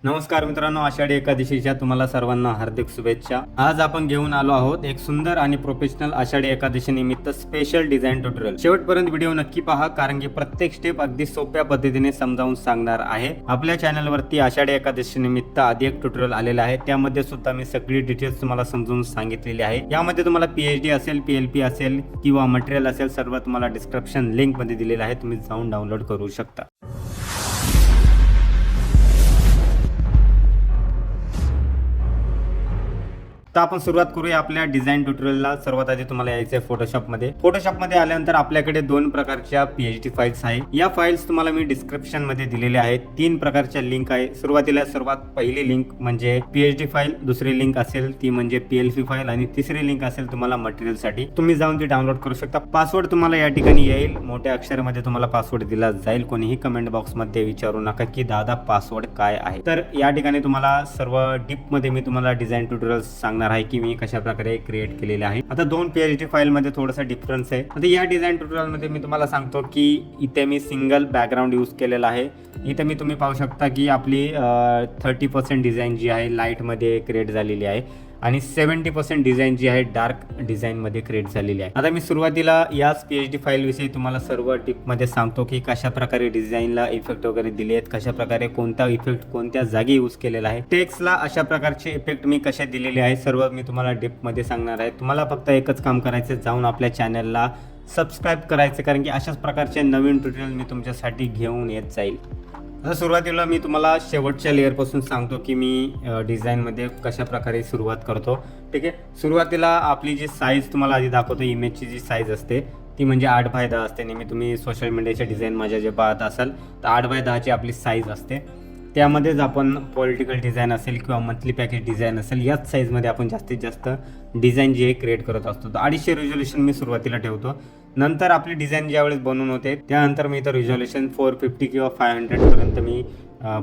नमस्कार मित्रांनो, आषाढी एकादशीच्या तुम्हाला सर्वांना हार्दिक शुभेच्छा. आज आपण घेऊन आलो आहोत एक सुंदर आणि प्रोफेशनल आषाढी एकादशी निमित्त स्पेशल डिझाईन ट्युटोरियल. शेवटपर्यंत व्हिडिओ नक्की पहा, कारण की प्रत्येक स्टेप अगदी सोप्या पद्धतीने समजावून सांगणार आहे. आपल्या चॅनलवरती आषाढी एकादशी निमित्त आधी एक ट्युटोरियल आलेला आहे, त्यामध्ये सुद्धा मी सगळी डिटेल्स तुम्हाला समजून सांगितलेली आहे. यामध्ये तुम्हाला PhD असेल, PLP असेल किंवा मटेरियल असेल, सर्व तुम्हाला डिस्क्रिप्शन लिंक मध्ये दिलेलं आहे, तुम्ही जाऊन डाउनलोड करू शकता. तर आपण सुरुवात करूया आपल्या डिझाईन ट्युटोरियलला. सर्वात आधी तुम्हाला यायचं आहे फोटोशॉपमध्ये आल्यानंतर आपल्याकडे दोन प्रकारच्या PhD फाईल्स आहे. या फाईल्स तुम्हाला मी डिस्क्रिप्शन मध्ये दिलेल्या आहेत. तीन प्रकारच्या लिंक आहे. सुरुवातीला सर्वात पहिली लिंक म्हणजे PhD फाईल, दुसरी लिंक असेल ती म्हणजे PLP फाईल आणि तिसरी लिंक असेल तुम्हाला मटेरियल साठी. तुम्ही जाऊन ती डाउनलोड करू शकता. पासवर्ड तुम्हाला या ठिकाणी येईल, मोठ्या अक्षरामध्ये तुम्हाला पासवर्ड दिला जाईल. कोणीही कमेंट बॉक्स मध्ये विचारू नका की दादा पासवर्ड काय आहे. तर या ठिकाणी तुम्हाला सर्व डीप मध्ये मी तुम्हाला डिझाईन ट्युटोरियल सांगणार आहे की मी कशा प्रकारे क्रिएट केलेले आहे. आता दोन PhD फाईल मध्ये थोडासा डिफरन्स आहे. आता या डिझाईन ट्युटोरियल मध्ये मी तुम्हाला सांगतो की इथे मी सिंगल बॅकग्राऊंड यूज केलेला आहे. इथे मी तुम्ही पाहू शकता की आपली 30% डिझाईन जी आहे लाईट मध्ये क्रिएट झालेली आहे आणि 70% डिझाईन जी आहे डार्क डिझाईन मध्ये क्रिएट झालेली आहे. आता मी सुरुवातीला याच PhD फाईल विषयी तुम्हाला सर्व टिप मध्ये सांगतो की कशा प्रकारे डिझाईनला इफेक्ट वगैरे दिले आहेत, कशा प्रकारे कोणता इफेक्ट कोणत्या जागी यूज केलेला आहे, टेक्स्टला अशा प्रकारचे इफेक्ट मी कशा दिलेले आहे, सर्व मी तुम्हाला डिप मध्ये सांगणार आहे. तुम्हाला फक्त एकच काम करायचं, जाऊन आपल्या चॅनलला सबस्क्राईब करायचं, कारण की अशाच प्रकारचे नवीन ट्युटोरियल मी तुमच्यासाठी घेऊन येत जाईल. आता सुरुवातीला मी तुम्हाला शेवटच्या लेअरपासून सांगतो की मी डिझाईनमध्ये कशा प्रकारे सुरुवात करतो. ठीक आहे, सुरुवातीला आपली जी साईज तुम्हाला आधी दाखवतो, इमेजची जी साईज असते ती म्हणजे 8x10 असते. नेहमी तुम्ही सोशल मीडियाचे डिझाईन माझ्या जे पाहत असाल तर 8x10ची आपली साईज असते. त्यामध्येच आपण पॉलिटिकल डिझाईन असेल किंवा मंथली पॅकेज डिझाईन असेल, याच साईजमध्ये आपण जास्तीत जास्त डिझाईन जे क्रिएट करत असतो. तर 250 रिझोल्युशन मी सुरुवातीला ठेवतो. नंतर आपली डिझाईन ज्यावेळेस बनवून होते त्यानंतर मी इथं रिझोल्युशन 450 किंवा 500 पर्यंत मी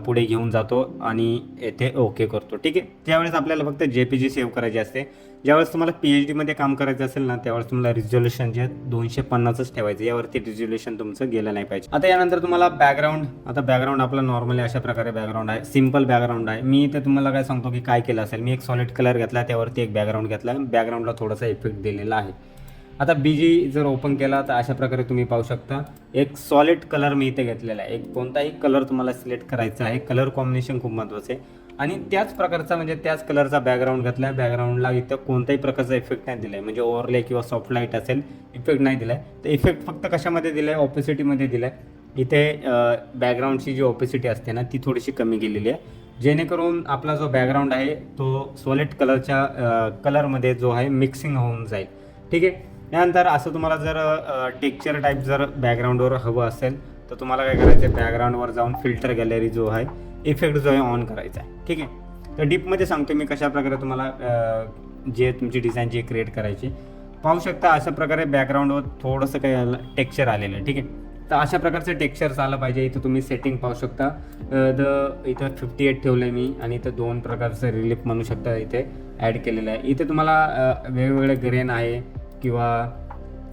पुढे घेऊन जातो आणि येथे ओके करतो. ठीक आहे, त्यावेळेस आपल्याला फक्त JPG सेव्ह करायची असते. ज्यावेळेस तुम्हाला PhD मध्ये काम करायचं असेल ना, त्यावेळेस तुम्हाला रिझोल्युशन जे 250च ठेवायचं, यावरती रिझोल्युशन तुमचं गेलं नाही पाहिजे. आता यानंतर तुम्हाला बॅकग्राऊंड, आता बॅकग्राऊंड आपला नॉर्मली अशा प्रकारे बॅकग्राऊंड आहे, सिंपल बॅकग्राऊंड आहे. मी इथे तुम्हाला काय सांगतो की काय केलं असेल, मी एक सॉलिड कलर घेतला, त्यावरती एक बॅकग्राऊंड घेतला, बॅकग्राऊंडला थोडासा इफेक्ट दिलेला आहे. आता BG जर ओपन केला तर अशा प्रकारे तुम्ही पाहू शकता एक सॉलिड कलर मी इथे घेतलेला आहे. एक कोणताही कलर तुम्हाला सिलेक्ट करायचा आहे, कलर कॉम्बिनेशन खूप महत्त्वाचं आहे. आणि त्याच प्रकारचा म्हणजे त्याच कलरचा बॅकग्राऊंड घेतला आहे. बॅकग्राऊंडला इथं कोणताही प्रकारचा इफेक्ट नाही दिला आहे, म्हणजे ओव्हरले किंवा सॉफ्ट लाईट असेल, इफेक्ट नाही दिला आहे. तर इफेक्ट फक्त कशामध्ये दिला आहे, ऑपोसिटीमध्ये दिला आहे. इथे बॅकग्राऊंडची जी ऑपोसिटी असते ना ती थोडीशी कमी केलेली आहे, जेणेकरून आपला जो बॅकग्राऊंड आहे तो सॉलिड कलरच्या कलरमध्ये जो आहे मिक्सिंग होऊन जाईल. ठीक आहे, त्यानंतर असं तुम्हाला जर टेक्स्चर टाईप जर बॅकग्राऊंडवर हवं असेल तर तुम्हाला काय करायचं आहे, बॅकग्राऊंडवर जाऊन फिल्टर गॅलरी जो आहे, इफेक्ट जो आहे ऑन करायचा आहे. ठीक आहे, तर डीपमध्ये सांगतो मी कशा प्रकारे तुम्हाला जे तुमची डिझाईन जी क्रिएट करायची. पाहू शकता अशा प्रकारे बॅकग्राऊंडवर थोडंसं काही टेक्स्चर आलेलं आहे. ठीक आहे, तर अशा प्रकारचं टेक्स्चर आलं पाहिजे. इथं तुम्ही सेटिंग पाहू शकता, इथं 58 ठेवलं आहे मी आणि इथं 2 प्रकारचं रिलीफ म्हणू शकता इथे ॲड केलेलं आहे. इथे तुम्हाला वेगवेगळे ग्रेन आहे किंवा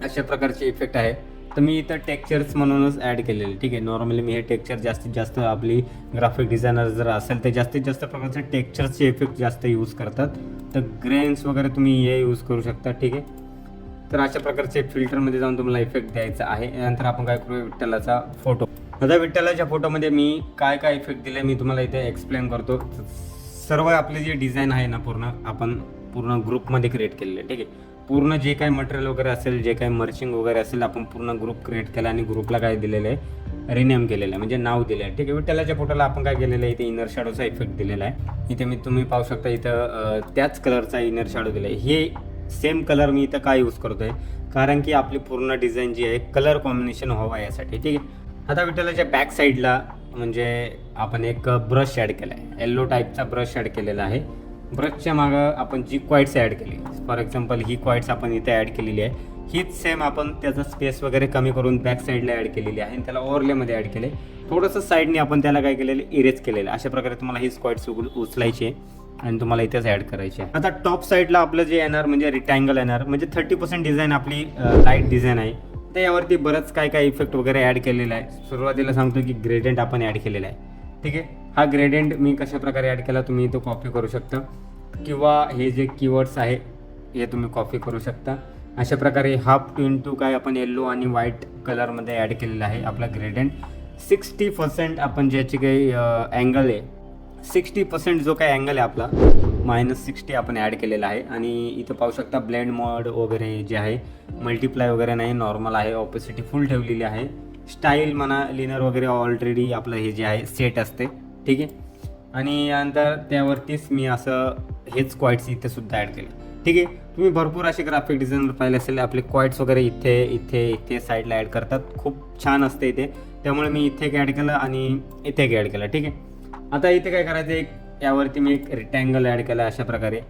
अशा प्रकारचे इफेक्ट आहे, तर मी इथं टेक्स्चर्स म्हणूनच ॲड केलेले. ठीक आहे, नॉर्मली मी हे टेक्स्चर जास्तीत जास्त आपली ग्राफिक डिझायनर जर असेल तर जास्तीत जास्त प्रकारचे टेक्स्चरचे इफेक्ट जास्त यूज करतात. तर ग्रेन्स वगैरे तुम्ही हे यूज करू शकता. ठीक आहे, तर अशा प्रकारचे फिल्टरमध्ये जाऊन तुम्हाला इफेक्ट द्यायचा आहे. यानंतर आपण काय करूया, विठ्ठलाचा फोटो. आता विठ्ठलाच्या फोटोमध्ये मी काय काय इफेक्ट दिले मी तुम्हाला इथे एक्सप्लेन करतो. सर्व आपली जी डिझाईन आहे ना आपण पूर्ण ग्रुपमध्ये क्रिएट केलेलं आहे. ठीक आहे, पूर्ण जे काही मटेरियल वगैरे असेल, जे काही मर्चिंग वगैरे असेल, आपण पूर्ण ग्रुप क्रिएट केला आणि ग्रुपला काय दिलेलं आहे, रिनेम केलेलं आहे, म्हणजे नाव दिलं आहे. ठीक आहे, विठ्ठलाच्या फोटोला आपण काय केलेलं आहे, इथे इनर शॅडोचा इफेक्ट दिलेला आहे. इथे तुम्ही पाहू शकता इथं त्याच कलरचा इनर शॅडो दिला आहे. हे सेम कलर मी इथं काय यूज करतो आहे, कारण की आपली पूर्ण डिझाईन जी आहे कलर कॉम्बिनेशन व्हावं यासाठी. ठीक आहे, आता विठ्ठलाच्या बॅक साईडला म्हणजे आपण एक ब्रश ॲड केला आहे, येल्लो टाईपचा ब्रश ॲड केलेला आहे. ब्रशच्या मागं आपण जी क्वाईट्स ॲड केली, फॉर एक्झाम्पल ही क्वाईट्स आपण इथे ॲड केलेली आहे, हीच सेम आपण त्याचा स्पेस वगैरे कमी करून बॅक साईडला ॲड केलेली आहे आणि त्याला ओव्हरलेमध्ये ॲड केले. थोडंसं साईडने आपण त्याला काय केलेलं, इरेज केलेलं. अशा प्रकारे तुम्हाला हीच क्वाईट्स उचलायची आहे आणि तुम्हाला इथेच ॲड करायची आहे. आता टॉप साईडला आपलं जे येणार म्हणजे रिटँगल येणार, म्हणजे 30% डिझाईन आपली लाईट डिझाईन आहे. तर यावरती बरंच काय काय इफेक्ट वगैरे ॲड केलेला आहे. सुरुवातीला सांगतो की ग्रेडियंट आपण ॲड केलेला आहे. ठीक आहे, हा ग्रेडियंट मी कशा प्रकारे ॲड केला तुम्ही इथं कॉपी करू शकता, किंवा हे जे कीवर्ड्स आहे हे तुम्ही कॉपी करू शकता. अशा प्रकारे हाफ इंटू काय आपण येल्लो आणि व्हाईट कलरमध्ये ॲड केलेला आहे आपला ग्रेडियंट. 60% आपण ज्याची काही अँगल आहे, 60% जो काही अँगल आहे आपला -60 आपण ॲड केलेला आहे. आणि इथं पाहू शकता ब्लेंड मोड वगैरे जे आहे, मल्टिप्लाय वगैरे नाही, नॉर्मल आहे, ऑपोसिटी फुल ठेवलेली आहे. स्टाईल म्हणा लिनर वगैरे ऑलरेडी आपलं हे जे आहे सेट असते, ठीक आहे. आणि नंतर त्यावरतीच मी असं हेच क्वाइट्स इथे सुद्धा ॲड केले, ठीक आहे. तुम्ही भरपूर असे ग्राफिक डिझायनर पाहिले असेल, आपले क्वाइट्स वगैरे इथे इथे इथे साईडला ॲड करतात, खूप छान असते इथे. त्यामुळे मी इथे एक ॲड केलं आणि इथे एक ॲड केलं, ठीक आहे. आता इथे काय करायचं, एक यावरती मी एक रिटँगल ॲड केला अशा प्रकारे,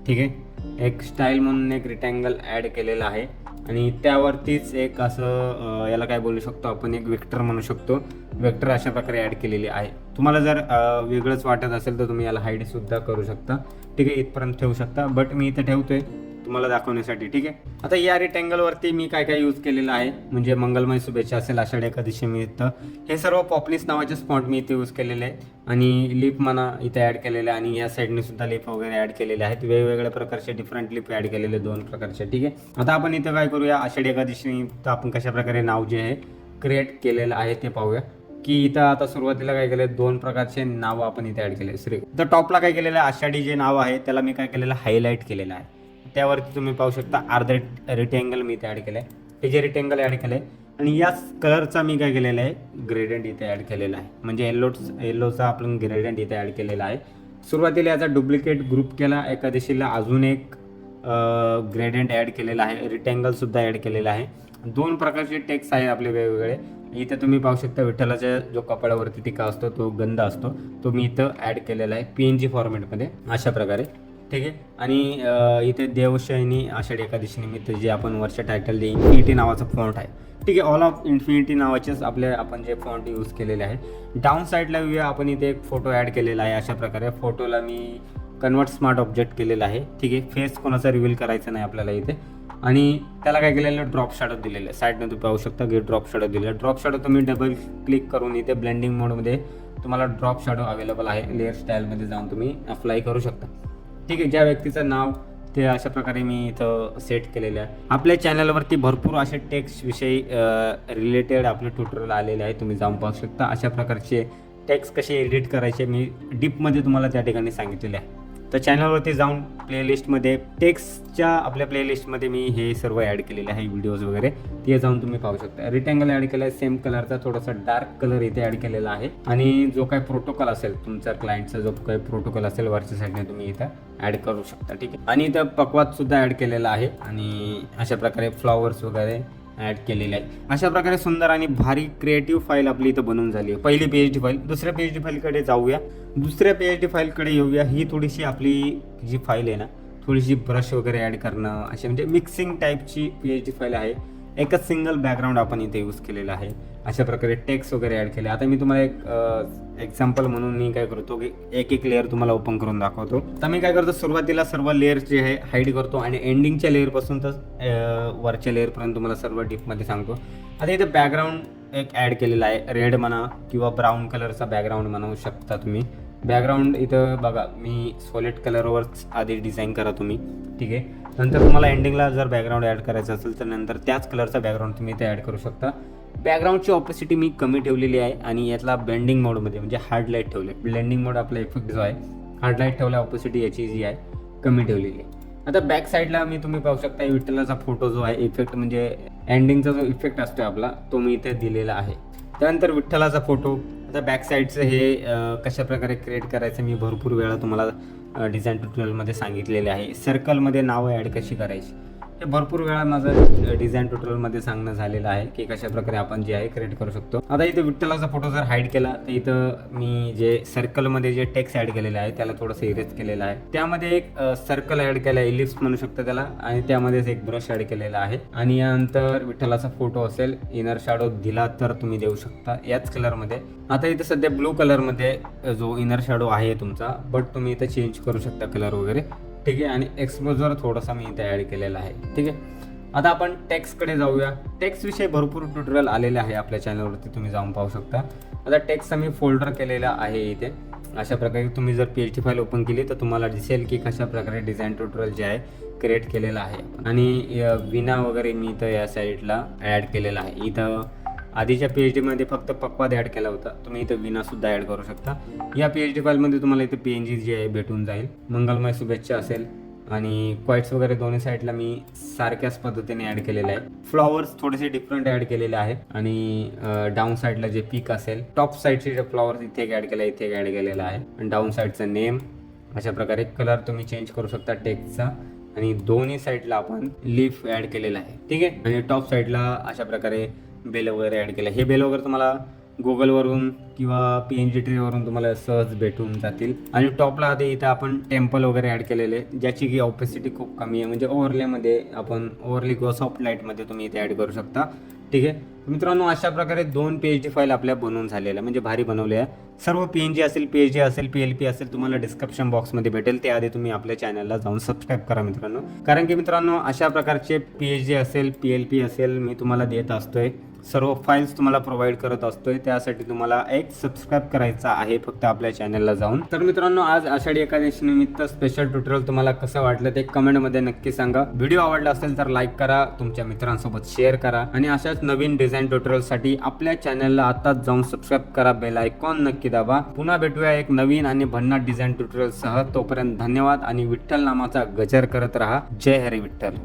ठीक आहे. एक स्टाईल म्हणून एक रिटँगल ॲड केलेला आहे आणि त्यावरतीच एक असं याला काय बोलू शकतो आपण, एक वेक्टर म्हणू शकतो, वेक्टर अशा प्रकारे ॲड केलेली आहे. तुम्हाला जर वेगळंच वाटत असेल तर तुम्ही याला हाईडसुद्धा करू शकता, ठीक आहे, इथपर्यंत ठेवू शकता. बट मी इथं ठेवतोय तुम्हाला दाखवण्यासाठी, ठीक आहे. आता या रेक्टँगलवरती मी काय काय यूज केलेलं आहे, म्हणजे मंगलमय शुभेच्छा असेल, आषाढी एकादशी निमित्त हे सर्व पॉपलिस नावाचे स्पॉट मी इथे यूज केलेले आहे. आणि लिप म्हणा इथे ॲड केलेले आहे आणि या साईडने सुद्धा लिप वगैरे ॲड केलेले आहेत, वेगवेगळ्या प्रकारचे डिफरंट लिप ॲड केलेले 2 प्रकारचे, ठीक आहे. आता आपण इथं काय करूया, आषाढी एकादशी निमित्त आपण कशा प्रकारे नाव जे आहे क्रिएट केलेलं आहे ते पाहूया. की इथं आता सुरुवातीला काय केलं, 2 प्रकारचे नावं आपण इथे ॲड केले. तर टॉपला काय केलेलं आहे, आषाढी जे नाव आहे त्याला मी काय केलेलं, हायलाईट केलेलं आहे. त्यावरती तुम्ही पाहू शकता अर्धे रिटँगल मी इथे ॲड केलं आहे, हे जे रिटँगल ॲड केलं आहे. आणि याच कलरचा मी काय केलेला आहे, ग्रेडियंट इथे ॲड केलेला आहे, म्हणजे येल्लोचा आपण ग्रेडियंट इथे ॲड केलेला आहे. सुरुवातीला याचा डुप्लिकेट ग्रुप केला, एकादशीला अजून एक ग्रेडियंट ॲड केलेला आहे, रिटँगलसुद्धा ॲड केलेला आहे. 2 प्रकारचे टेक्स्ट आहे आपले वेगवेगळे. इथे तुम्ही पाहू शकता विठ्ठलाच्या जो कपाळावरती टिका असतो, तो गंध असतो, तो मी इथं ॲड केलेला आहे PNG फॉर्मॅटमध्ये अशा प्रकारे, ठीक आहे. आणि इथे देवशयनी आषाढी एकादशी निमित्त जे आपण वरच्या टायटल इन्फिनिटी नावाचा फॉन्ट आहे, ठीक आहे. ऑल ऑफ इन्फिनिटी नावाचेच आपले आपण जे फॉन्ट यूज केलेले आहे. डाऊन साईडला येऊया, आपण इथे एक फोटो ॲड केलेला आहे अशा प्रकारे. फोटोला मी कन्वर्ट स्मार्ट ऑब्जेक्ट केलेला आहे, ठीक आहे. फेस कोणाचा रिव्हील करायचा नाही आपल्याला इथे. आणि त्याला काय केलेलं, ड्रॉप शॅडो दिलेलं आहे. साईडनं तुम्ही पाहू शकता की ड्रॉप शॅडो दिलेलं आहे. ड्रॉप शॅडो तुम्ही डबल क्लिक करून इथे ब्लेंडिंग मोडमध्ये तुम्हाला ड्रॉप शॅडो अवेलेबल आहे. लेअर स्टाईलमध्ये जाऊन तुम्ही अप्लाय करू शकता, ठीक आहे. ज्या व्यक्तीचं नाव ते अशा प्रकारे मी इथं सेट केलेलं आहे. आपल्या चॅनलवरती भरपूर असे टेक्स्ट विषयी रिलेटेड आपले ट्युटोरियल आलेले आहे, तुम्ही जाऊन पाहू शकता. अशा प्रकारचे टेक्स्ट कसे एडिट करायचे मी डीपमध्ये तुम्हाला त्या ठिकाणी सांगितलेले आहे. तर चॅनलवरती जाऊन प्लेलिस्टमध्ये टेक्स्टच्या आपल्या प्लेलिस्टमध्ये मी हे सर्व ॲड केलेले आहे, व्हिडिओज वगैरे, ते जाऊन तुम्ही पाहू शकता. रिटँगल ॲड केला आहे, सेम कलरचा थोडासा डार्क कलर इथे ॲड केलेला आहे. आणि जो काही प्रोटोकॉल असेल तुमच्या क्लायंटचा, जो काही प्रोटोकॉल असेल वरच्या साईडने तुम्ही इथं ॲड करू शकता, ठीक आहे. आणि इथं पकवादसुद्धा ॲड केलेला आहे आणि अशा प्रकारे फ्लॉवर्स वगैरे ॲड केलेले आहे. अशा प्रकारे सुंदर आणि भारी क्रिएटिव्ह फाईल आपली इथं बनवून झाली आहे. पहिली PHD फाईल. दुसऱ्या PHD फाईलकडे जाऊया. दुसऱ्या PHD फाईलकडे येऊया. ही थोडीशी आपली जी फाईल आहे ना, थोडीशी ब्रश वगैरे ॲड करणं, असे म्हणजे मिक्सिंग टाईपची PHD फाईल आहे. एकच सिंगल बॅकग्राऊंड आपण इथे यूज केलेला आहे. अशा प्रकारे टेक्स्ट वगैरे ॲड केले. आता मी तुम्हाला एक एक्झाम्पल म्हणून मी काय करतो की एक लेअर तुम्हाला ओपन करून दाखवतो. आता मी काय करतो, सुरुवातीला सर्व लेअर जे आहे हाईड करतो आणि एंडिंगच्या लेअरपासून तर वरच्या लेअरपर्यंत तुम्हाला सर्व डीपमध्ये सांगतो. आता इथे बॅकग्राऊंड एक ॲड केलेला आहे, रेड म्हणा किंवा ब्राऊन कलरचा बॅकग्राऊंड म्हणू शकता तुम्ही. बॅकग्राऊंड इथं बघा, मी सॉलिड कलरवरच आधी डिझाईन करा तुम्ही, ठीक आहे. नंतर तुम्हाला एंडिंगला जर बॅकग्राऊंड ॲड करायचं असेल तर नंतर त्याच कलरचा बॅकग्राऊंड तुम्ही इथे ॲड करू शकता. बॅकग्राऊंडची ऑपोसिटी मी कमी ठेवलेली आहे आणि यातला ब्लेंडिंग मोडमध्ये म्हणजे हार्ड लाईट ठेवले. ब्लेंडिंग मोड आपला इफेक्ट जो आहे हार्ड लाईट ठेवला, ऑपोसिटी याची जी आहे कमी ठेवलेली आहे. आता बॅक साईडला मी तुम्ही पाहू शकता विठ्ठलाचा फोटो जो आहे, इफेक्ट म्हणजे एंडिंगचा जो इफेक्ट असतो आपला, तो मी इथे दिलेला आहे. त्यानंतर विठ्ठलाचा फोटो. आता बॅक साईडचं हे कशा प्रकारे क्रिएट करायचं मी भरपूर वेळा तुम्हाला डिझाईन ट्युटोरियलमध्ये सांगितलेले आहे. सर्कलमध्ये नावं ॲड कशी करायची हे भरपूर वेळा माझं डिझाईन ट्युटोरियलमध्ये सांगणं झालेलं आहे की कशा प्रकारे आपण जे आहे क्रिएट करू शकतो. आता इथं विठ्ठलाचा फोटो जर हाईड केला तर इथं मी जे सर्कलमध्ये जे टेक्स्ट ॲड केलेलं आहे त्याला थोडंसं इरेज केलेलं आहे. त्यामध्ये एक सर्कल ॲड केला आहे, इलिप्स म्हणू शकतो त्याला, आणि त्यामध्येच एक ब्रश ॲड केलेला आहे. आणि यानंतर विठ्ठलाचा फोटो असेल, इनर शॅडो दिला तर तुम्ही देऊ शकता याच कलरमध्ये. आता इथं सध्या ब्लू कलरमध्ये जो इनर शॅडो आहे तुमचा, बट तुम्ही इथं चेंज करू शकता कलर वगैरे, ठीक आहे. आणि एक्सपोजर थोडासा मी इथे ॲड केलेला आहे, ठीक आहे. आता आपण टेक्स्टकडे जाऊया. टेक्स्ट विषयी भरपूर ट्युटोरियल आलेले आहे आपल्या चॅनलवरती, तुम्ही जाऊन पाहू शकता. आता टेक्स्टचा मी फोल्डर केलेला आहे इथे. अशा प्रकारे तुम्ही जर PHP फाईल ओपन केली तर तुम्हाला दिसेल की कशा प्रकारे डिझाईन ट्युटोरियल जे आहे क्रिएट केलेलं आहे. आणि विना वगैरे मी इथं या साईडला ॲड केलेलं आहे. इथं आधीच्या PHP मध्ये फक्त पक्वाद ॲड केला होता, तुम्ही इथं विनासुद्धा ॲड करू शकता. या PHP फाईलमध्ये तुम्हाला इथं PNG जे आहे भेटून जाईल. मंगलमय शुभेच्छा असेल आणि क्वाइट्स वगैरे दोन्ही साईडला मी सारख्याच पद्धतीने ॲड केलेलं आहे. फ्लॉवर्स थोडेसे डिफरंट ॲड केलेले आहेत आणि डाऊन साईडला जे पीक असेल, टॉप साईडचे जे फ्लॉवर्स इथे एक ॲड केला आहे, इथे एक ॲड केलेला आहे. आणि डाऊन साईडचं नेम, अशा प्रकारे कलर तुम्ही चेंज करू शकता टेक्स्टचा. आणि दोन्ही साईडला आपण लीफ ॲड केलेला आहे, ठीक आहे. आणि टॉप साईडला अशा प्रकारे बेल वगैरे ॲड केलं. हे बेल वगैरे तुम्हाला गुगलवरून किंवा PNG ट्रीवरून तुम्हाला सहज भेटून जातील. आणि टॉपला आधी इथं आपण टेम्पल वगैरे ॲड केलेले, ज्याची की ऑपेसिटी खूप कमी आहे. म्हणजे ओव्हरलेमध्ये आपण ओव्हरली किंवा सॉफ्ट लाईटमध्ये तुम्ही इथे ॲड करू शकता, ठीक आहे. मित्रांनो, अशा प्रकारे 2 PHP फाईल आपल्या बनवून झालेल्या, म्हणजे भारी बनवले आहे. सर्व PNG असेल, PHP असेल, PLP असेल, तुम्हाला डिस्क्रिप्शन बॉक्समध्ये भेटेल. त्याआधी तुम्ही आपल्या चॅनलला जाऊन सबस्क्राईब करा मित्रांनो. कारण की मित्रांनो, अशा प्रकारचे PHP असेल, PLP असेल, मी तुम्हाला देत असतोय. सर्व फाईल्स तुम्हाला प्रोव्हाइड करत असतोय. त्यासाठी तुम्हाला एक सबस्क्राईब करायचा आहे फक्त आपल्या चॅनलला जाऊन. तर मित्रांनो, आज आषाढी एकादशी निमित्त स्पेशल ट्युटोरियल तुम्हाला कसं वाटलं ते कमेंटमध्ये नक्की सांगा. व्हिडिओ आवडला असेल तर लाईक करा, तुमच्या मित्रांसोबत शेअर करा आणि अशाच नवीन डिझाईन ट्युटोरियलसाठी आपल्या चॅनलला आताच जाऊन सबस्क्राईब करा, बेल आयकॉन नक्की दाबा. पुन्हा भेटूया एक नवीन आणि भन्नाट डिझाईन ट्युटोरियल सह. तोपर्यंत धन्यवाद आणि विठ्ठल नामाचा गजर करत राहा. जय हरी विठ्ठल.